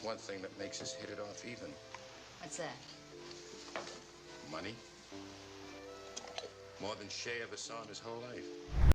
There's one thing that makes us hit it off even. What's that? Money. More than Shay ever saw in his whole life.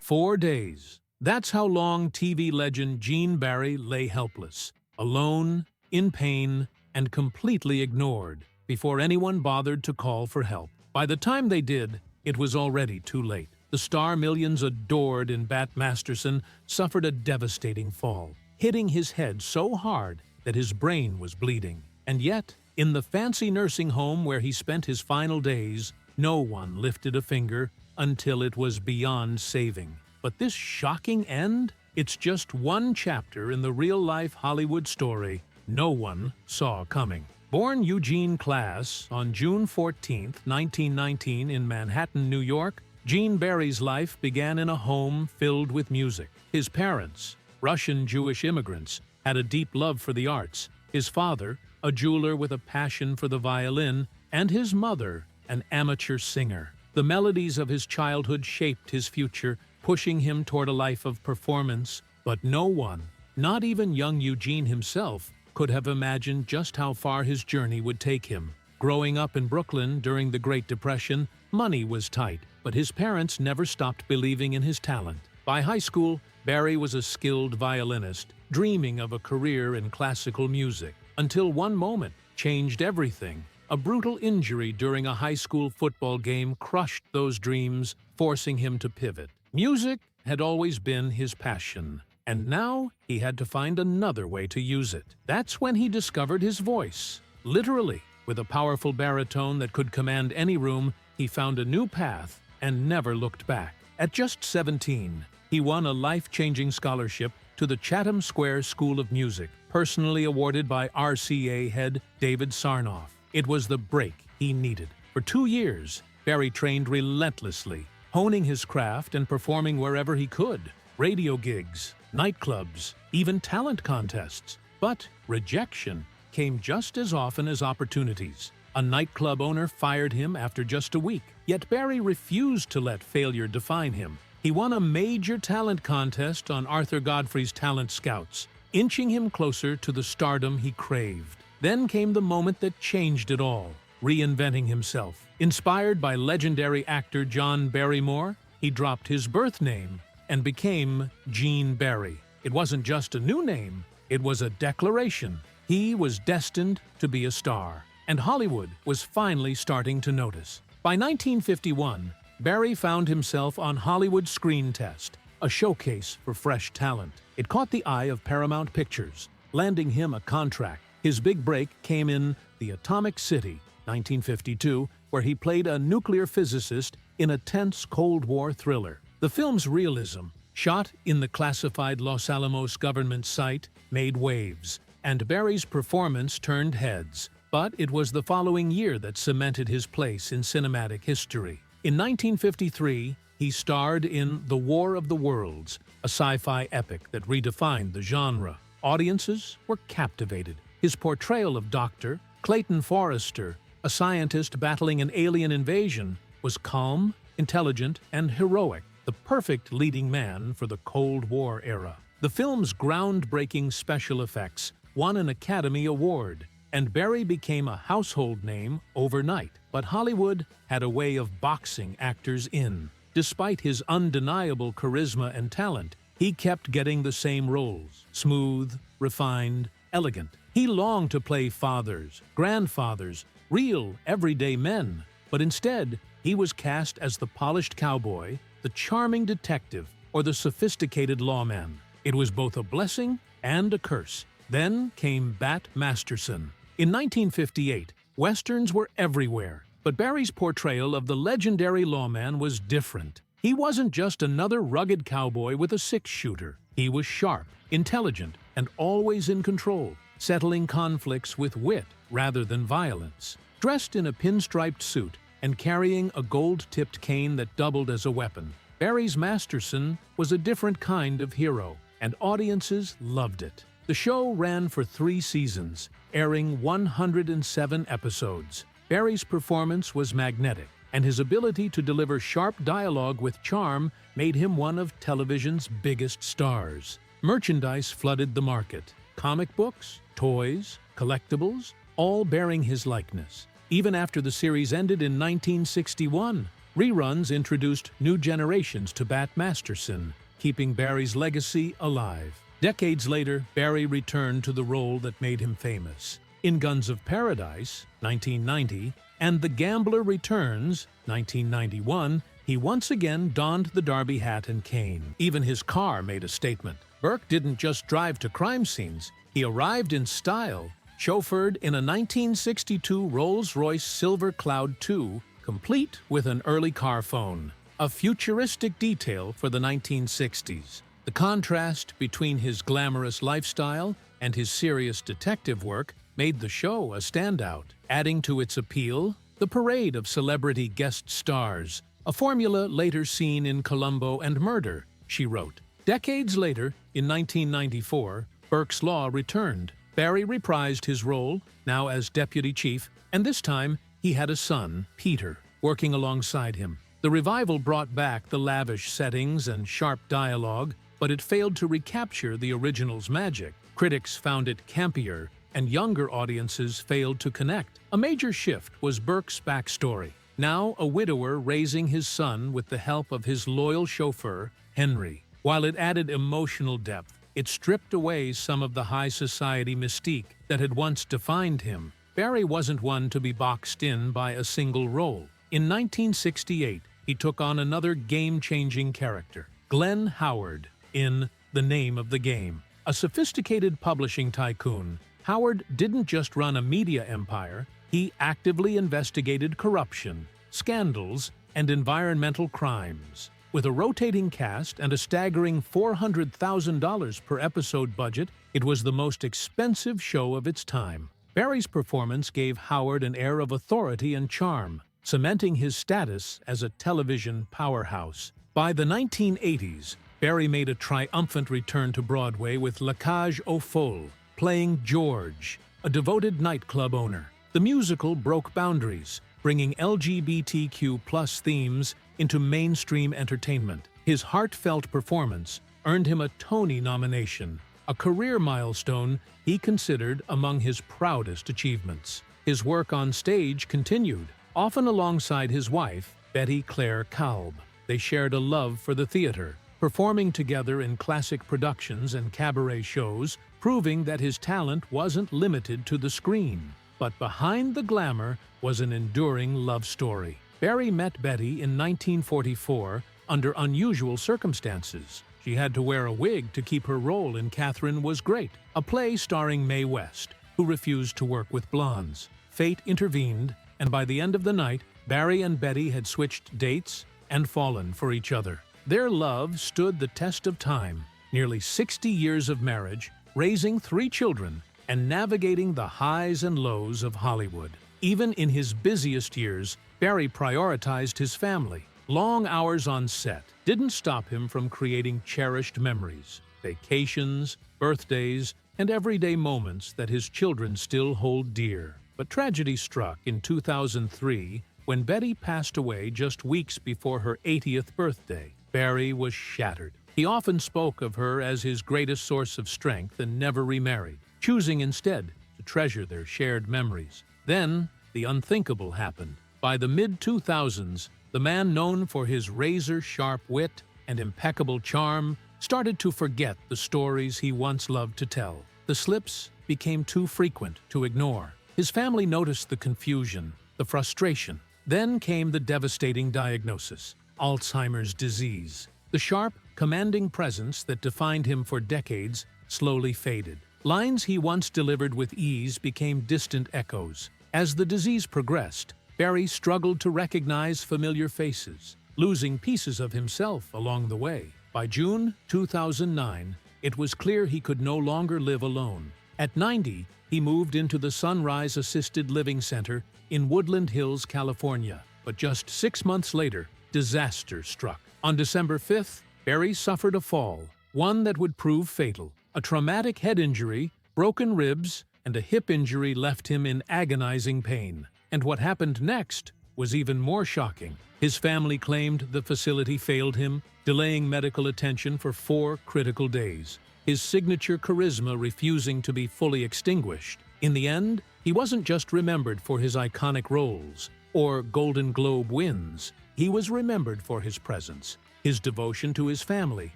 4 days. That's how long TV legend Gene Barry lay helpless, alone, in pain, and completely ignored before anyone bothered to call for help. By the time they did, it was already too late. The star millions adored in Bat Masterson suffered a devastating fall, hitting his head so hard that his brain was bleeding. And yet, in the fancy nursing home where he spent his final days, no one lifted a finger until it was beyond saving. But this shocking end? It's just one chapter in the real-life Hollywood story no one saw coming. Born Eugene Class on June 14, 1919 in Manhattan, New York, Gene Barry's life began in a home filled with music. His parents, Russian Jewish immigrants, had a deep love for the arts. His father, a jeweler with a passion for the violin, and his mother, an amateur singer. The melodies of his childhood shaped his future, pushing him toward a life of performance. But no one, not even young Eugene himself, could have imagined just how far his journey would take him. Growing up in Brooklyn during the Great Depression, money was tight, but his parents never stopped believing in his talent. By high school, Barry was a skilled violinist, dreaming of a career in classical music, until one moment changed everything. A brutal injury during a high school football game crushed those dreams, forcing him to pivot. Music had always been his passion, and now he had to find another way to use it. That's when he discovered his voice. Literally, with a powerful baritone that could command any room, he found a new path and never looked back. At just 17, he won a life-changing scholarship to the Chatham Square School of Music, personally awarded by RCA head David Sarnoff. It was the break he needed. For 2 years, Barry trained relentlessly, honing his craft and performing wherever he could. Radio gigs, nightclubs, even talent contests. But rejection came just as often as opportunities. A nightclub owner fired him after just a week. Yet Barry refused to let failure define him. He won a major talent contest on Arthur Godfrey's Talent Scouts, inching him closer to the stardom he craved. Then came the moment that changed it all, reinventing himself. Inspired by legendary actor John Barrymore, he dropped his birth name and became Gene Barry. It wasn't just a new name, it was a declaration. He was destined to be a star, and Hollywood was finally starting to notice. By 1951, Barry found himself on Hollywood Screen Test, a showcase for fresh talent. It caught the eye of Paramount Pictures, landing him a contract. His big break came in The Atomic City, 1952, where he played a nuclear physicist in a tense Cold War thriller. The film's realism, shot in the classified Los Alamos government site, made waves, and Barry's performance turned heads. But it was the following year that cemented his place in cinematic history. In 1953, he starred in The War of the Worlds, a sci-fi epic that redefined the genre. Audiences were captivated. His portrayal of Dr. Clayton Forrester, a scientist battling an alien invasion, was calm, intelligent, and heroic, the perfect leading man for the Cold War era. The film's groundbreaking special effects won an Academy Award, and Barry became a household name overnight. But Hollywood had a way of boxing actors in. Despite his undeniable charisma and talent, he kept getting the same roles: smooth, refined, elegant. He longed to play fathers, grandfathers, real, everyday men. But instead, he was cast as the polished cowboy, the charming detective, or the sophisticated lawman. It was both a blessing and a curse. Then came Bat Masterson. In 1958, Westerns were everywhere, but Barry's portrayal of the legendary lawman was different. He wasn't just another rugged cowboy with a six-shooter. He was sharp, intelligent, and always in control, settling conflicts with wit rather than violence. Dressed in a pinstriped suit and carrying a gold-tipped cane that doubled as a weapon, Barry's Masterson was a different kind of hero, and audiences loved it. The show ran for 3 seasons, airing 107 episodes. Barry's performance was magnetic, and his ability to deliver sharp dialogue with charm made him one of television's biggest stars. Merchandise flooded the market. comic books, toys, collectibles, all bearing his likeness. Even after the series ended in 1961, reruns introduced new generations to Bat Masterson, keeping Barry's legacy alive. Decades later, Barry returned to the role that made him famous. In Guns of Paradise, 1990, and The Gambler Returns, 1991, he once again donned the derby hat and cane. Even his car made a statement. Burke didn't just drive to crime scenes. He arrived in style, chauffeured in a 1962 Rolls-Royce Silver Cloud II, complete with an early car phone. A futuristic detail for the 1960s. The contrast between his glamorous lifestyle and his serious detective work made the show a standout, adding to its appeal the parade of celebrity guest stars, a formula later seen in Columbo and Murder, she wrote. Decades later, in 1994, Burke's Law returned. Barry reprised his role, now as deputy chief, and this time he had a son, Peter, working alongside him. The revival brought back the lavish settings and sharp dialogue, but it failed to recapture the original's magic. Critics found it campier, and younger audiences failed to connect. A major shift was Burke's backstory. Now a widower raising his son with the help of his loyal chauffeur, Henry. While it added emotional depth, it stripped away some of the high society mystique that had once defined him. Barry wasn't one to be boxed in by a single role. In 1968, he took on another game-changing character, Glenn Howard, in The Name of the Game. A sophisticated publishing tycoon, Howard didn't just run a media empire, he actively investigated corruption, scandals, and environmental crimes. With a rotating cast and a staggering $400,000 per episode budget, it was the most expensive show of its time. Barry's performance gave Howard an air of authority and charm, cementing his status as a television powerhouse. By the 1980s, Barry made a triumphant return to Broadway with La Cage aux Folles, playing George, a devoted nightclub owner. The musical broke boundaries, bringing LGBTQ+ themes into mainstream entertainment. His heartfelt performance earned him a Tony nomination, a career milestone he considered among his proudest achievements. His work on stage continued, often alongside his wife, Betty Claire Kalb. They shared a love for the theater, performing together in classic productions and cabaret shows, proving that his talent wasn't limited to the screen. But behind the glamour was an enduring love story. Barry met Betty in 1944 under unusual circumstances. She had to wear a wig to keep her role in Catherine Was Great, a play starring Mae West, who refused to work with blondes. Fate intervened, and by the end of the night, Barry and Betty had switched dates and fallen for each other. Their love stood the test of time, nearly 60 years of marriage, raising 3 children, and navigating the highs and lows of Hollywood. Even in his busiest years, Barry prioritized his family. Long hours on set didn't stop him from creating cherished memories, vacations, birthdays, and everyday moments that his children still hold dear. But tragedy struck in 2003 when Betty passed away just weeks before her 80th birthday. Barry was shattered. He often spoke of her as his greatest source of strength and never remarried, choosing instead to treasure their shared memories. Then, the unthinkable happened. By the mid-2000s, the man known for his razor-sharp wit and impeccable charm started to forget the stories he once loved to tell. The slips became too frequent to ignore. His family noticed the confusion, the frustration. Then came the devastating diagnosis: Alzheimer's disease. The sharp, commanding presence that defined him for decades slowly faded. Lines he once delivered with ease became distant echoes. As the disease progressed, Barry struggled to recognize familiar faces, losing pieces of himself along the way. By June 2009, it was clear he could no longer live alone. At 90, he moved into the Sunrise Assisted Living Center in Woodland Hills, California. But just 6 months later, disaster struck. On December 5th, Barry suffered a fall, one that would prove fatal. A traumatic head injury, broken ribs, and a hip injury left him in agonizing pain. And what happened next was even more shocking. His family claimed the facility failed him, delaying medical attention for 4 critical days. his signature charisma refusing to be fully extinguished. In the end, he wasn't just remembered for his iconic roles or Golden Globe wins. He was remembered for his presence, his devotion to his family,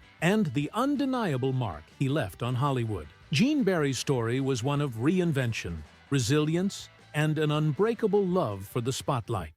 and the undeniable mark he left on Hollywood. Gene Barry's story was one of reinvention, resilience, and an unbreakable love for the spotlight.